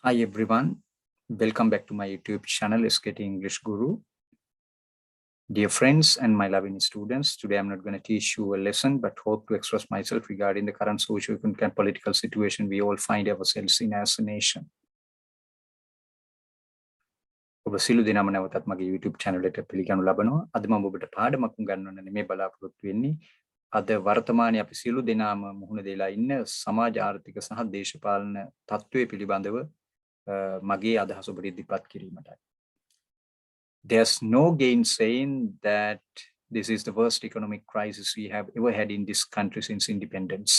Hi everyone, welcome back to my YouTube channel S.K.TISSERA English Guru. Dear friends and my loving students, today I'm not going to teach you a lesson but hope to express myself regarding the current socio-economic and political situation we all find ourselves in as a nation. ඔබ සිළු දෙනාම නැවතත් මගේ YouTube channel එකට පිළිගනු ලබනවා. අද මම ඔබට පාඩමක් උගන්වන්න නෙමෙයි බලාපොරොත්තු වෙන්නේ. අද වර්තමානයේ අපි සිළු දෙනාම මුහුණ දෙලා ඉන්න සමාජ ආර්ථික සහ දේශපාලන තත්ත්වයේ පිළිබඳව මගේ අදහස ඔබට ඉදිරිපත් කිරීමටයි. There's no gainsaying that this is the worst economic crisis we have ever had in this country since independence.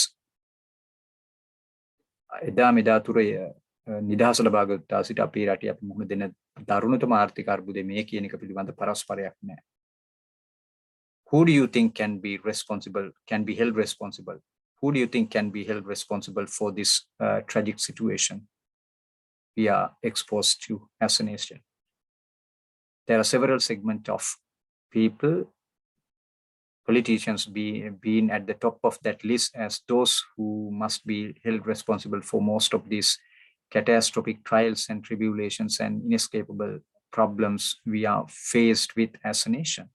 එදා මෙදා තුර නිදහස ලබාගත්තා සිට අපේ රටේ අපි මුහුණ දෙන දරුණුතම ආර්ථික අර්බුදය මේ කියන එක පිළිබඳ පරස්පරයක් නැහැ. Who do you think can be held responsible? Who do you think can be held responsible for this tragic situation we are exposed to as a nation? There are several segments of people, politicians being at the top of that list as those who must be held responsible for most of these catastrophic trials and tribulations and inescapable problems we are faced with as a nation.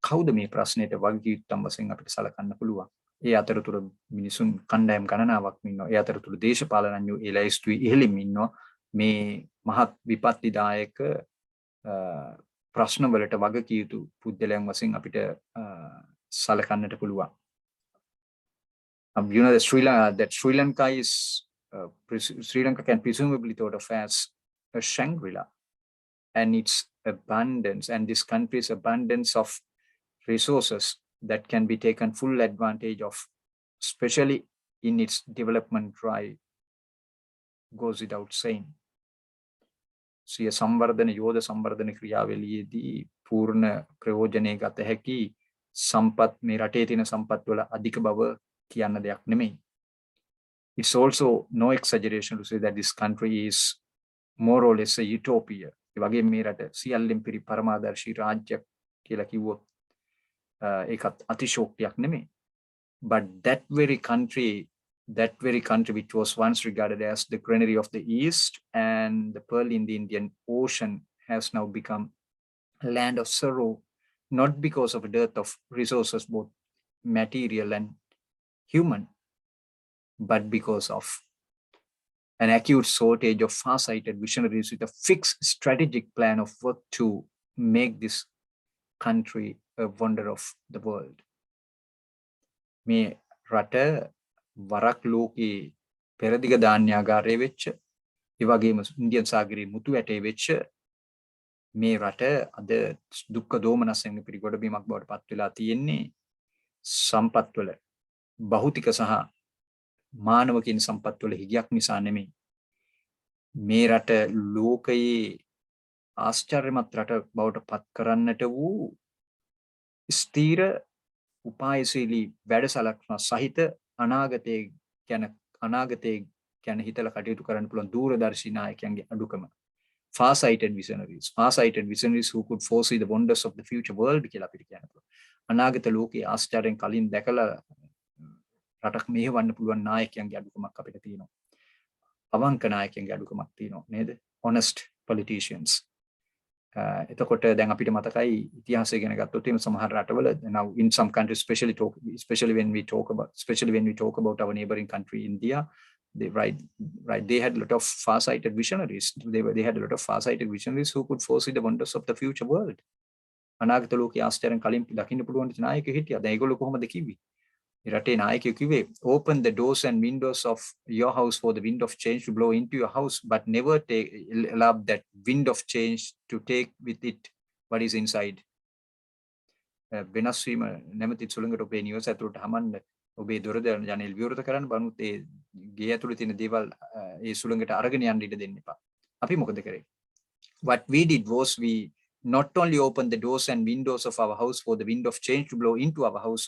කවුද මේ ප්‍රශ්නෙට වගකීම් වශයෙන් අපිට සලකන්න පුළුවන්? ඒ අතරතුර මිනිසුන් කණ්ඩායම් ගණනාවක් ඉන්නවා. ඒ අතරතුර දේශපාලනඥයෝ ඒ ලයිස්තුවේ ඉහළින් ඉන්නවා. මේ මහත් විපත්තිදායක ප්‍රශ්න වලට වගකිය යුතු පුද්ගලයන් වශයෙන් අපිට සලකන්නට පුළුවන්. You know that Sri Lanka can presumably thought of as a Shangri-La, and its abundance and this country's abundance of resources that can be taken full advantage of, especially in its development drive, goes without saying. සිය සංවර්ධන යෝධ සංවර්ධන ක්‍රියාවලියේදී පූර්ණ ප්‍රයෝජනය ගත හැකි සම්පත් මේ රටේ තියෙන සම්පත් වල අධික බව කියන්න දෙයක් නෙමෙයි. It's also no exaggeration to say that this country is more or less a utopia. ඒ වගේ මේ රට සියල්ලෙන් පිරි පරමාදර්ශී රාජ්‍යයක් කියලා කිව්වොත් ඒකත් අතිශෝක්තියක් නෙමෙයි. But that very country which was once regarded as the granary of the East and the pearl in the Indian Ocean has now become a land of sorrow, not because of a dearth of resources, both material and human, but because of an acute shortage of far-sighted visionaries with a fixed strategic plan of what to make this country a wonder of the world. මේ රට වරක් ලෝකේ පෙරදිග ධාන්‍යාගාරය වෙච්ච, ඒ වගේම Indian සාගරයේ මුතු ඇටේ වෙච්ච මේ රට අද දුක්ඛ දෝමනස්යෙන් පිරි ගොඩබිමක් බවට පත් වෙලා තියෙන්නේ සම්පත් වල භෞතික සහ මානව කියන සම්පත් වල හිගයක් නිසා නෙමෙයි. මේ රට ලෝකයේ ආශ්චර්යමත් රට බවට පත් කරන්නට වූ ස්ථීර උපායශීලී වැඩසලකන සහිත අනාගතයේ ගැන හිතලා කටයුතු කරන්න පුළුවන් දූරදර්ශී නායකයන්ගේ අඩුකම. Far-sighted visionaries who could foresee the wonders of the future world කියලා අපිට කියන්න පුළුවන්. අනාගත ලෝකයේ ආශ්චර්යයෙන් කලින් දැකලා රටක් මෙහෙවන්න පුළුවන් නායකයන්ගේ අඩුකමක් අපිට තියෙනවා. අවංක නායකයන්ගේ අඩුකමක් තියෙනවා නේද? Honest politicians. එතකොට දැන් අපිට මතකයි ඉතිහාසය ගැන ගත්තොත් එහෙම සමහර රටවල now in some countries especially when we talk about our neighboring country India, they had a lot of far-sighted visionaries. They had a lot of far-sighted visionaries who could foresee the wonders of the future world. අනාගත ලෝකයේ ආශ්චර්යයන් කලින් දකින්න පුළුවන් නායකයෝ හිටියා. දැන් ඒගොල්ලෝ කොහොමද කිව්වේ? මේ රටේ නායකයෝ කිව්වේ open the doors and windows of your house for the wind of change to blow into your house, but never allow that wind of change to take with it what is inside. වෙනස් වීම නැමැති සුළඟට ඔබේ නිවස ඇතුළට හමන්න ඔබේ දොර ජනෙල් විවෘත කරන්න බනුත් ඒ ගේ ඇතුළේ තියෙන දේවල් ඒ සුළඟට අරගෙන යන්න ඉඩ දෙන්න එපා. අපි මොකද කරේ? What we did was we not only opened the doors and windows of our house for the wind of change to blow into our house,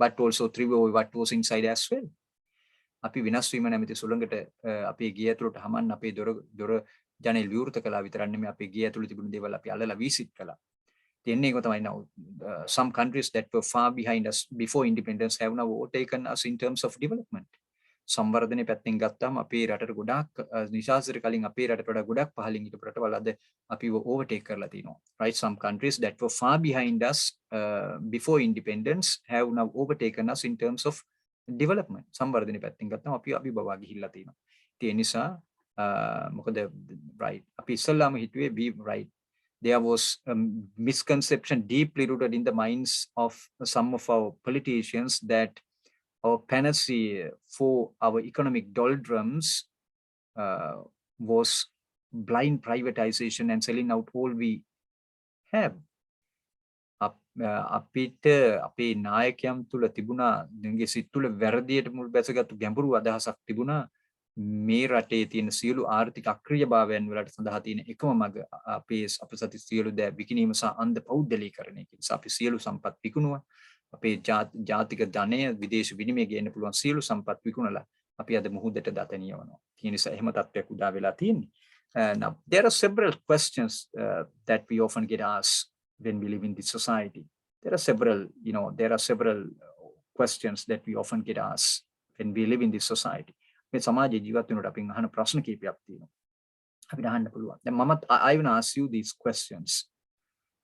but also threw away what was inside as well. අපි විනාශ වීම නැමැති සුළඟට අපේ ගේ ඇතුළට හමන්න අපේ දොර ජනෙල් විවෘත කළා විතරක් නෙමෙයි අපේ ගේ ඇතුළේ තිබුණු දේවල් අපි අල්ලලා වීසිත් කළා. තියන්නේ ඒක තමයි now some countries that were far behind us before independence have now overtaken us in terms of development. සංවර්ධනයේ පැත්තෙන් ගත්තාම අපේ රටට ගොඩාක් නිශාසර කලින් අපේ රටට වඩා ගොඩක් පහළින් හිටපු රටවල් අද අපිව overtake කරලා තිනවා. Right, some countries that were far behind us before independence have now overtaken us in terms of development. සංවර්ධනයේ පැත්තෙන් ගත්තාම අපි බවා ගිහිල්ලා තිනවා. ඒ නිසා මොකද right අපි ඉස්සල්ලාම හිතුවේ we right there was a misconception deeply rooted in the minds of some of our politicians that our panacea for our economic doldrums was blind privatization and selling out all we have. අපිට අපේ නායකයන් තුල තිබුණා දෙන්ගේ සිත් තුල වැරදියට මුල් බැසගත්තු ගැඹුරු අදහසක් තිබුණා මේ රටේ තියෙන සියලු ආර්ථික අක්‍රියභාවයන් වලට සඳහා තියෙන එකම මඟ අපේ අපසති සියලු දෑ විකිණීම සහ අන්ධ පෞද්ගලීකරණය කියන අපි සියලු සම්පත් විකුණුවා අපේ ජාතික ධනය විදේශ විනිමය ගේන්න පුළුවන් සියලු සම්පත් විකුණලා අපි අද මුහුදට දත නියවනවා. ඒ නිසා එහෙම තත්ත්වයක් උදා වෙලා තියෙන්නේ. Now there are several questions that we often get asked when we live in this society. There are several questions that we often get asked when we live in this society. මේ සමාජයේ ජීවත් වෙනකොට අපින් අහන ප්‍රශ්න කීපයක් තියෙනවා. අපිට අහන්න පුළුවන්. දැන් මමත් I will ask you these questions.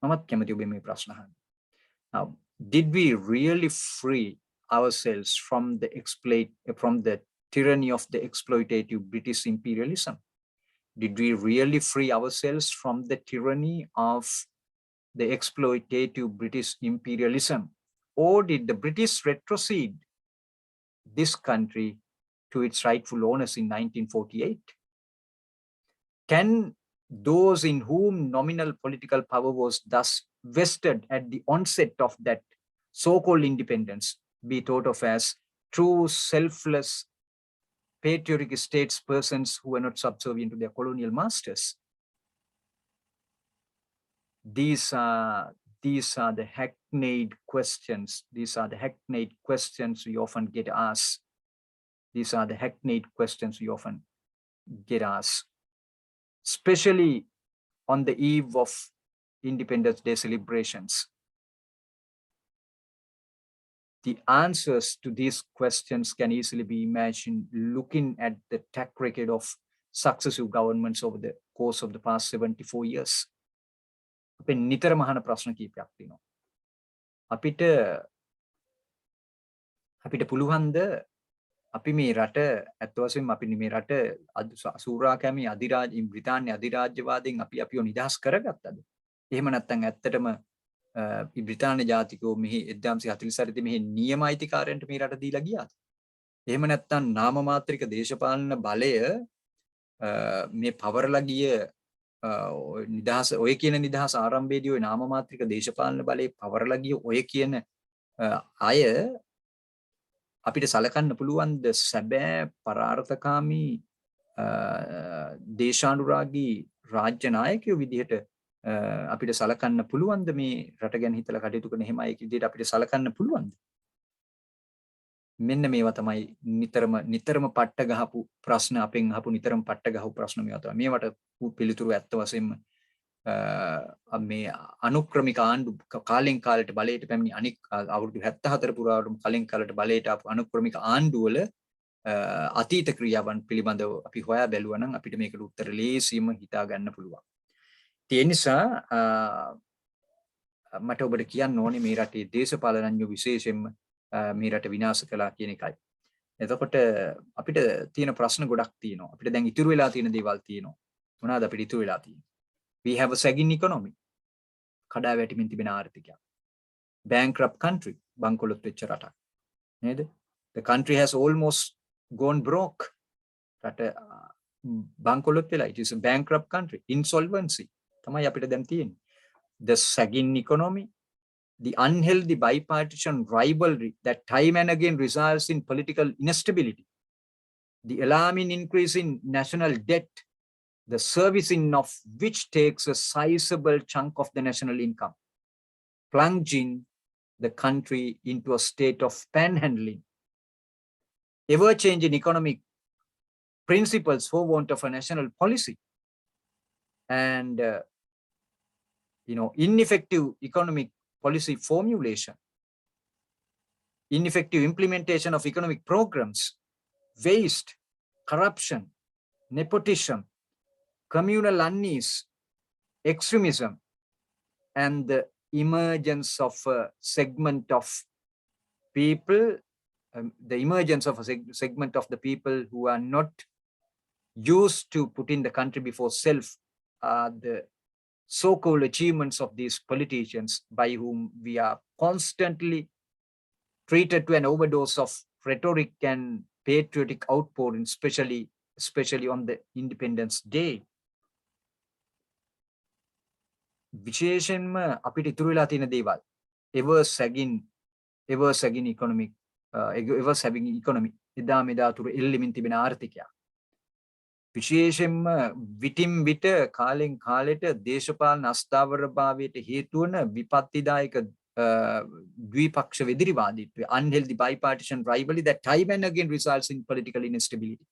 මමත් කැමති ඔබ මේ ප්‍රශ්න අහන්න. Now, did we really free ourselves from the tyranny of the exploitative British imperialism? Did we really free ourselves from the tyranny of the exploitative British imperialism? Or did the British retrocede this country to its rightful owners in 1948? Can those in whom nominal political power was thus vested at the onset of that so-called independence be thought of as true selfless patriotic statespersons who were not subservient to their colonial masters? These are the hackneyed questions. These are the hackneyed questions we often get asked. These are the hackneyed questions we often get asked, especially on the eve of Independence Day celebrations. The answers to these questions can easily be imagined looking at the track record of successive governments over the course of the past 74 years. අපේ නිතරම අහන ප්‍රශ්න කීපයක් තියෙනවා. අපිට පුළුවන්ද අපි මේ රට ඇත්ත වශයෙන්ම අපි මේ රට සූරාකැමී බ්‍රිතාන්‍ය අධිරාජ්‍යවාදයෙන් අපිව නිදහස් කරගත්තද? එහෙම නැත්නම් ඇත්තටම බ්‍රිතාන්‍ය ජාතිකයෝ මෙහි 1944 මෙහි නියම අයිතිකාරයන්ට මේ රට දීලා ගියාද? එහෙම නැත්නම් නාම මාත්‍රික දේශපාලන බලය මේ පවරලා ගිය නිදහස ඔය කියන නිදහස ආරම්භයේදී ඔය නාම මාත්‍රික දේශපාලන බලයේ පවරලා ගිය ඔය කියන අය අපිට සලකන්න පුළුවන් ද සැබෑ පරාර්ථකාමී දේශානුරාගී රාජ්‍ය නායකයෝ විදිහට අපිට සලකන්න පුළුවන්ද මේ රට ගැන හිතලා කටයුතු කරන එහෙම අයෙක් විදිහට අපිට සලකන්න පුළුවන්ද? මෙන්න මේවා තමයි නිතරම පට්ට ගහපු ප්‍රශ්න අපෙන් අහපු නිතරම පට්ට ගහපු ප්‍රශ්න මේවා තමයි. මේවට පිළිතුරු ඇත්ත වශයෙන්ම මේ අනුක්‍රමික ආණ්ඩු කාලෙන් කාලට බලයට පැමිණි අනික් අවුරුදු 74 පුරාවටම කලින් කාලට බලයට ආපු අනුක්‍රමික ආණ්ඩුවල අතීත ක්‍රියාවන් පිළිබඳව අපි හොයා බැලුවා නම් අපිට මේකට උත්තර ලේසියෙන්ම හිතා ගන්න පුළුවන්. ඒ නිසා මට ඔබට කියන්න ඕනේ මේ රටේ දේශපාලනඥයෝ විශේෂයෙන්ම මේ රට විනාශ කළා කියන එකයි. එතකොට අපිට තියෙන ප්‍රශ්න ගොඩක් තියෙනවා. අපිට දැන් ඉතුරු වෙලා තියෙන දේවල් තියෙනවා. මොනවාද අපිට ඉතුරු වෙලා තියෙන්නේ? We have a sagging economy. කඩා වැටෙමින් තිබෙන ආර්ථිකයක්. Bankrupt country. බංකොලොත් වෙච්ච රටක්. නේද? The country has almost gone broke. රට බංකොලොත් වෙලා. It is a bankrupt country. Insolvency. තමයි අපිට දැන් තියෙන්නේ. The sagging economy. The unhealthy bipartisan rivalry that time and again results in political instability. The alarming increase in national debt, the servicing of which takes a sizable chunk of the national income, plunging the country into a state of panhandling. Ever-changing economic principles for want of a national policy, and ineffective economic policy formulation, ineffective implementation of economic programs, waste, corruption, nepotism, communal unease, extremism, and the emergence of a segment of people, the emergence of a segment of the people who are not used to putting the country before self, the so-called achievements of these politicians by whom we are constantly treated to an overdose of rhetoric and patriotic outpouring, especially on the Independence Day. විශේෂයෙන්ම අපිට ඉතුරු වෙලා තියෙන දේවල් ever sagging economic ever sagging economy එදා මෙදා තුරු එල්ලෙමින් තිබෙන ආර්ථිකයක් විශේෂයෙන්ම විටින් විට කාලෙන් කාලෙට දේශපාලන අස්ථාවරභාවයට හේතු වන විපත්තිදායක ද්විපක්ෂ වෙදිරිවාදීත්වය, unhealthy bipartisan rivalry that time and again results in political instability.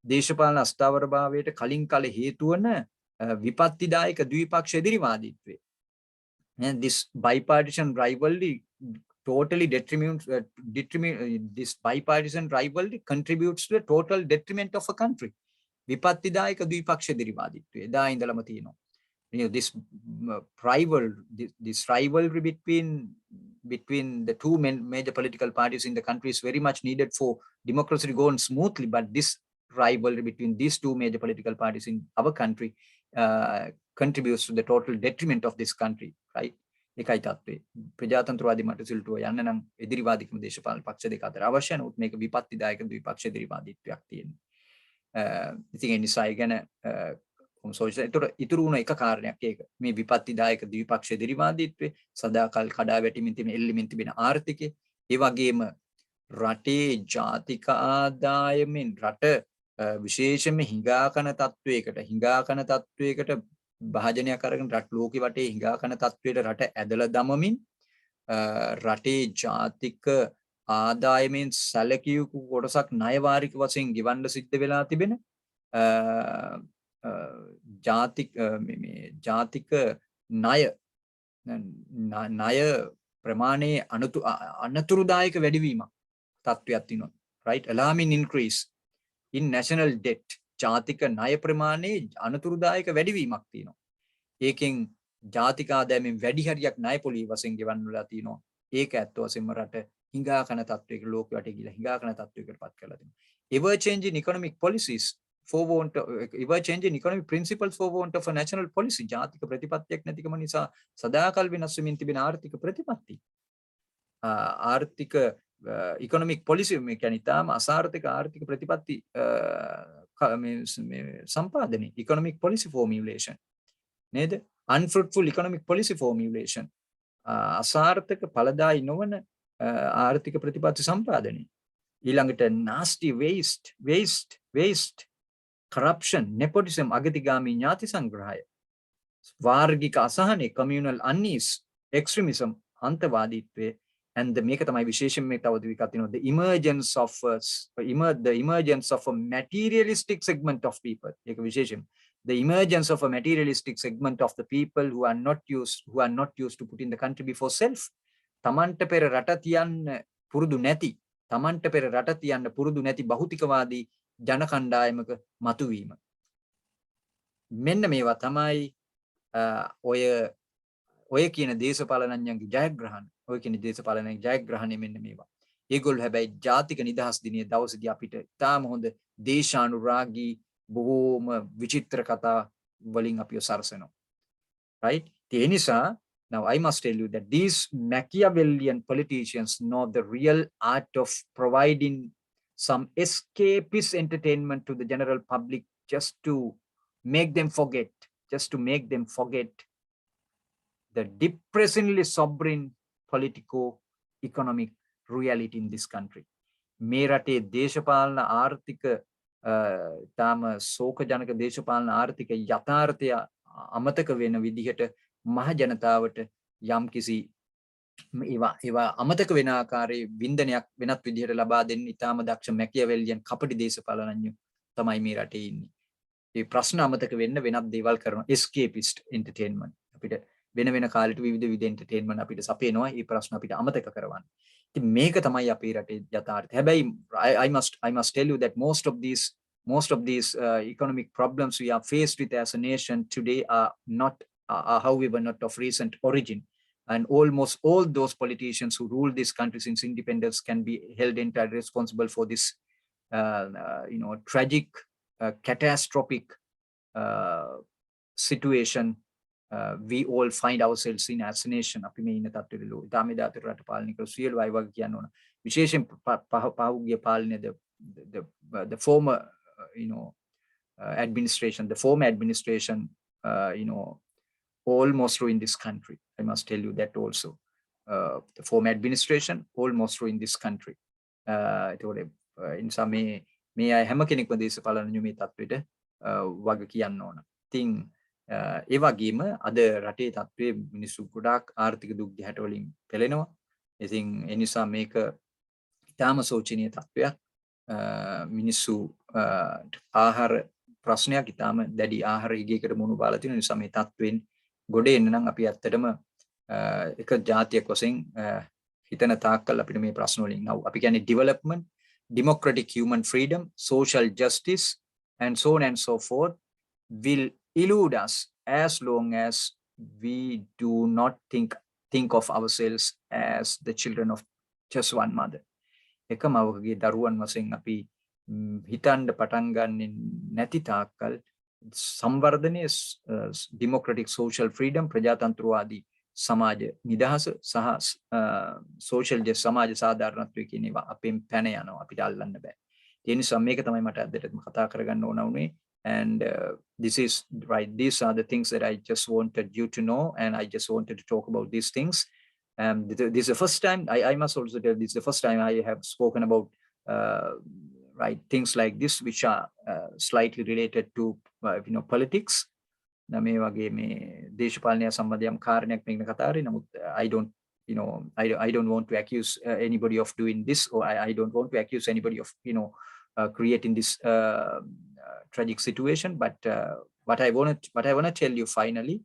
දේශපාලන අස්ථාවරභාවයට කලින් කාලේ හේතු වන විපත්තිදායක ද්විපක්ෂ වෙදිරිවාදීත්වය. And this bipartisan rivalry totally this bipartisan rivalry contributes to the total detriment of a country. විපත්තිදායක ද්විපක්ෂ වෙදිරිවාදීත්වය එදා ඉඳලම තියෙනවා. This rivalry between the two major political parties in the country is very much needed for democracy to go on smoothly. But this rivalry between these two major political parties in our country contributes to the total detriment of this country, right? එකයි තත්ත්වය. ප්‍රජාතන්ත්‍රවාදී මට සිල්ටුව යන්න නම් එදිරිවාදීකම දේශපාලන පක්ෂ දෙක අතර අවශ්‍ය නමුත් මේක විපත්තිදායක ද්විපක්ෂ එදිරිවාදීත්වයක් තියෙනවා. ඉතින් ඒ නිසා ගැන ඉතුරු වුණ එක කාරණයක් ඒක. මේ විපත්තිදායක ද්විපක්ෂ එදිරිවාදීත්වය සදාකල් කඩා වැටීමෙන් තිබෙන එල්ලෙමින් තිබෙන ආර්ථිකය, ඒ වගේම රටේ ජාතික ආදායමෙන් රට විශේෂයෙන්ම හිඟාකන තත්වයකට භාජනයක් අරගෙන රට ලෝකෙ වටේ හිඟාකන තත්වයට රට ඇදලා දමමින් රටේ ජාතික ආදායමෙන් සැලකිය යුතු කොටසක් ණය වාරික වශයෙන් ගෙවන්න සිද්ධ වෙලා තිබෙන ජාතික ණය ප්‍රමාණයේ අනතුරුදායක වැඩිවීමක් තත්වයක් තියෙනවා. right? Alarming increase in national debt. ජාතික ණය ප්‍රමාණයේ අනතුරුදායක වැඩිවීමක් තියෙනවා. ඒකෙන් ජාතික ආදායමෙන් වැඩි හරියක් ණය පොලිය වශයෙන් ගෙවන්න වෙලා තියෙනවා. ඒක ඇත්ත වශයෙන්ම රට හිඟා කන තත්වයක ලෝක වටේ ගිහිලා හිඟා කන තත්වයකටපත් කරලා තියෙනවා. Ever changing economic policies for want ever changing economic principles for want of a national policy. ජාතික ප්‍රතිපත්තියක් නැතිකම නිසා සදාකල් වෙනස් වෙමින් තිබෙන ආර්ථික ප්‍රතිපත්ති. ආර්ථික economic policy මේ කියන්නේ තාම අසාර්ථක ආර්ථික ප්‍රතිපත්ති සම්පාදනය economic policy formulation නේද? unfruitful economic policy formulation අසාර්ථක ඵලදායී නොවන ආර්ථික ප්‍රතිපත්ති සම්පාදනය. ඊළඟට nasty waste corruption, nepotism, අගතිගාමී ඥාති සංග්‍රහය, වාර්ගික අසහනය, communal unease, extremism, අන්තවාදීත්වය, and මේක තමයි විශේෂයෙන් මේ තව දෙකක් තියෙනවා. The emergence of a materialistic segment of people. ඒක විශේෂයෙන්. The emergence of a materialistic segment of the people who are not used to putting the country before self. තමන්ට පෙර රට තියන්න පුරුදු නැති භෞතිකවාදී ජන කණ්ඩායමක මතුවීම. මෙන්න මේවා තමයි ඔය කියන දේශපාලනඥයන්ගේ ජයග්‍රහණ. ඔය කියන දේශපාලනඥයන්ගේ ජයග්‍රහණය මෙන්න මේවා. ඒගොල්ලෝ හැබැයි ජාතික නිදහස් දිනයේ දවසේදී අපිට තාම හොඳ දේශානුරාගී බොහෝම විචිත්‍ර කතා වලින් අපිව සරසනවා. right? ඒ නිසා now I must tell you that these Machiavellian politicians know the real art of providing some escapist entertainment to the general public just to make them forget the depressingly sobering politico-economic reality in this country. මේ රටේ දේශපාලන ආර්ථික තාම ශෝකජනක දේශපාලන ආර්ථික යථාර්ථය අමතක වෙන විදිහට මහ ජනතාවට යම් කිසි ඒවා අමතක වෙන ආකාරයේ වින්දනයක් වෙනත් විදිහට ලබා දෙන්න ඉතාම දක්ෂ මැකියවෙලියන් කපටි දේශපාලනඥයෝ තමයි මේ රටේ ඉන්නේ. මේ ප්‍රශ්න අමතක වෙන්න වෙනත් දේවල් කරනවා. escapist entertainment. අපිට වෙන කාලෙට විවිධ entertainment අපිට සපේනවා. මේ ප්‍රශ්න අපිට අමතක කරවන්න. මේක තමයි අපේ රටේ යථාර්ථය. හැබැයි I must tell you that most of these economic problems we are faced with as a nation today are not are however not of recent origin, and almost all those politicians who ruled this country since independence can be held entirely responsible for this tragic catastrophic situation we all find ourselves in as a nation. අපි මේ ඉන්න තත්ත්වෙදලු ඉතාම දාතර රට පාලනය කළ සියලු අය වගේ කියන්න ඕන. විශේෂයෙන් පහුගිය පාලනය the former administration, the former administration almost ruined this country. I must tell you that also. The former administration almost ruined this country. ඒතකොට ඉන්සා මේ අය හැම කෙනෙක්ම දේශපාලන මේ තත්ත්වෙට වග කියන්න ඕන. ඉතින් ඒ වගේම අද රටේ තත්ත්වයේ මිනිස්සු ගොඩාක් ආර්ථික දුක් ගැහැට වලින් පෙළෙනවා. ඉතින් ඒ නිසා මේක ඉතාම සෝචනීය තත්ත්වයක්. මිනිස්සු ආහාර ප්‍රශ්නයක් ඉතාම දැඩි ආහාර හිගයකට මුහුණ පාලා තියෙන නිසා මේ තත්ත්වෙන් ගොඩ එන්න නම් අපි ඇත්තටම එක ජාතියක් වශයෙන් හිතන තාක්කල් අපිට මේ ප්‍රශ්න වලින් අපි කියන්නේ development, democratic human freedom, social justice and so on and so forth will elude us as long as we do not think of ourselves as the children of just one mother. එකම අවකගේ දරුවන් වශයෙන් අපි හිතන්න පටන් ගන්නේ නැති තාක්කල් සංවර්ධනයේ democratic social freedom, ප්‍රජාතන්ත්‍රවාදී සමාජ නිදහස සහ social justice සමාජ සාධාරණත්වය කියන ඒවා අපෙන් පැන යනවා, අපිට අල්ලන්න බෑ. ඒ නිසා මේක තමයි මට අදටම කතා කරගන්න ඕන වුණේ. And this is right. These are the things that I just wanted you to know, and I just wanted to talk about these things. This is the first time I must also tell. This is the first time I have spoken about right things like this, which are slightly related to politics. මේ වගේ මේ දේශපාලනය සම්බන්ධ යම් කාරණයක් මේක කතා කරේ. නමුත් I don't want to accuse anybody of doing this, or I don't want to accuse anybody of creating this tragic situation. But what I want to tell you finally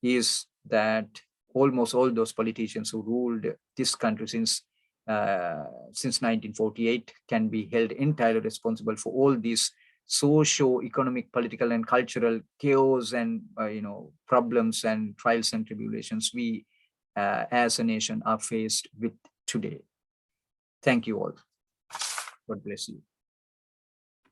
is that almost all those politicians who ruled this country since 1948 can be held entirely responsible for all these socio-economic, political, and cultural chaos and problems and trials and tribulations we as a nation are faced with today. Thank you all. God bless you.